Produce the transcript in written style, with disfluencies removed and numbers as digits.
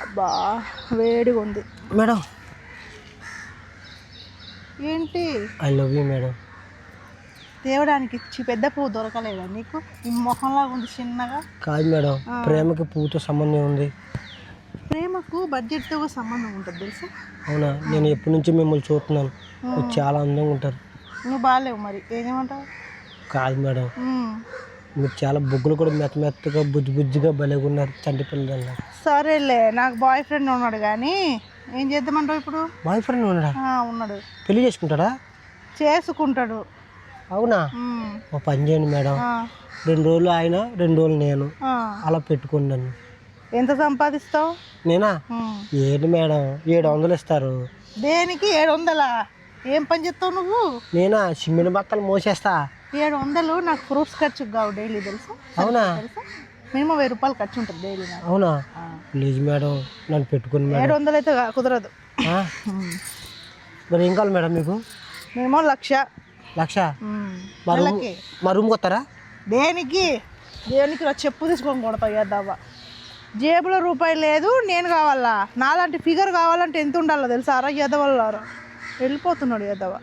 అబ్బా వేడిగా ఉంది మేడం. ఏంటి? I love you madam. తేవడానికి పెద్ద పువ్వు దొరకలేదా నీకు? ఈ మొహంలాగా ఉంది చిన్నగా. కాదు మేడం, ప్రేమకి పువ్వుతో సంబంధం ఉంది. ప్రేమకు బడ్జెట్తో సంబంధం ఉంటుంది తెలుసా? అవునా? నేను ఎప్పటి నుంచి మిమ్మల్ని చూస్తున్నాను, మీరు చాలా అందంగా ఉంటారు. నువ్వు బాగాలేవు మరి ఏమంటావు? కాదు మేడం, మీరు చాలా బొగ్గులు కూడా మెత్తగా బుజ్జిగా భలేగా ఉన్నారు, చంటి పిల్లలు. సరేలే, నాకు బాయ్ ఫ్రెండ్ ఉన్నాడు కానీ ఏం చేద్దామంటావు ఇప్పుడు? బాయ్ ఫ్రెండ్ ఉన్నాడా? ఉన్నాడు. పెళ్లి చేసుకుంటాడా? చేసుకుంటాడు. అవునా? ఒక పని చేయండి మేడం, 2 రోజులు ఆయన 2 రోజులు నేను అలా పెట్టుకున్నాను. ఎంత సంపాదిస్తావు? నేనా? ఏంటి మేడం, 700 ఇస్తారు. దేనికి 700? ఏం పని చేస్తావు నువ్వు? నేనా? సిమ్మిన బత్తలు మోసేస్తా. 700 నాకు ఫ్రూట్స్ ఖర్చు కావు డైలీ తెలుసా? అవునా? మినిమం 1000 రూపాయలు ఖర్చు ఉంటుంది డైలీ. అవునా? ప్లీజ్ మేడం నన్ను పెట్టుకుని. 700 అయితే కుదరదు. మరి ఏం కావాలి మేడం మీకు? మినిమం 1,00,000. మా రూమ్కి వస్తారా? దేనికి చెప్పు తీసుకొని కొడతావు చేద్దావా? జేబులో రూపాయి లేదు, నేను కావాలా? నాలాంటి ఫిగర్ కావాలంటే ఎంత ఉండాలో తెలుసా? ఎదవల్లారా వెళ్ళిపోతున్నాడు ఎదవ.